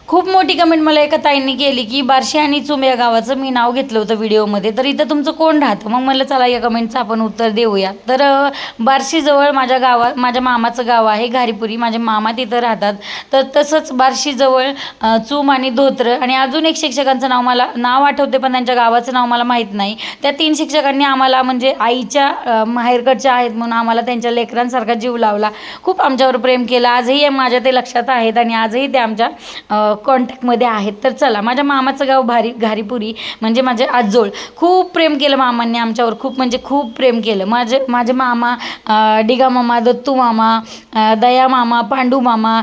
खूप मोठी कमेंट मला एका ताईंनी केली की बार्शी आणि चुम या गावाचं मी नाव घेतलं होतं व्हिडिओमध्ये, तर इथं तुमचं कोण राहतं? मग म्हणलं चला या कमेंटचं आपण उत्तर देऊया. तर बार्शीजवळ माझ्या मामाचं गाव आहे घारीपुरी, माझे मामा तिथं राहतात. तर तसंच बार्शीजवळ चूम आणि धोत्र आणि अजून एक शिक्षकांचं नाव आठवते, पण त्यांच्या गावाचं नाव मला माहीत नाही. त्या 3 शिक्षकांनी आम्हाला म्हणजे आईच्या माहेरकडच्या आहेत म्हणून आम्हाला त्यांच्या लेकरांसारखा जीव लावला, खूप आमच्यावर प्रेम केलं. आजही माझ्या ते लक्षात आहेत आणि आजही ते आमच्या कॉन्टॅक्टमध्ये आहेत. तर चला, माझ्या मामाचं गाव घारीपुरी म्हणजे माझे आजोळ. खूप प्रेम केलं मामांनी आमच्यावर, खूप म्हणजे खूप प्रेम केलं. माझे मामा डिगा मामा, दत्तू मामा, दया मामा, पांडू मामा,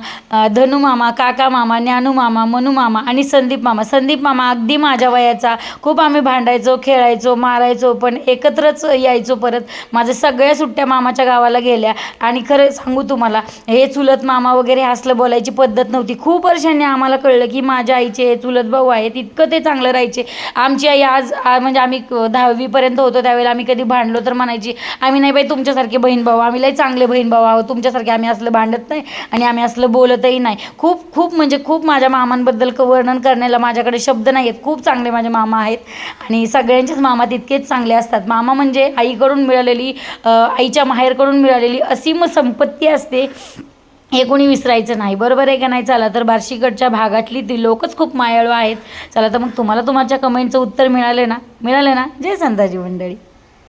धनू मामा, काका मामा, ज्ञानू मामा, मनू मामा आणि संदीप मामा अगदी माझ्या वयाचा. खूप आम्ही भांडायचो, खेळायचो, मारायचो, पण एकत्रच यायचो परत. माझ्या सगळ्या सुट्ट्या मामाच्या गावाला गेल्या. आणि खरं सांगू तुम्हाला, हे चुलत मामा वगैरे असलं बोलायची पद्धत नव्हती. खूप वर्षांनी आम्हाला कळलं की माझ्या आईचे चुलत भाऊ आहेत, इतकं ते चांगलं राहायचे. आमची आई म्हणजे आम्ही 10वीपर्यंत होतो त्यावेळेला आम्ही कधी भांडलो तर म्हणायची, आम्ही नाही बाई तुमच्यासारखे बहीण भाऊ, आम्ही लई चांगले बहीण भाऊ आहोत, तुमच्यासारखे आम्ही असलं भांडत नाही आणि आम्ही असलं बोलतही नाही. खूप खूप म्हणजे खूप माझ्या मामांबद्दल वर्णन करण्याला माझ्याकडे शब्द नाही आहेत. खूप चांगले माझे मामा आहेत आणि सगळ्यांचेच मामा तितकेच चांगले असतात. मामा म्हणजे आईकडून मिळालेली, आईच्या माहेरकडून मिळालेली असीम संपत्ती असते, हे कोणी विसरायचं नाही. बरोबर आहे का नाही? चला, तर बार्शीकडच्या भागातली ती लोकच खूप मायाळू आहेत. चला, तर मग तुम्हाला तुमच्या कमेंटचं उत्तर मिळालं ना? जय संताजी मंडळी.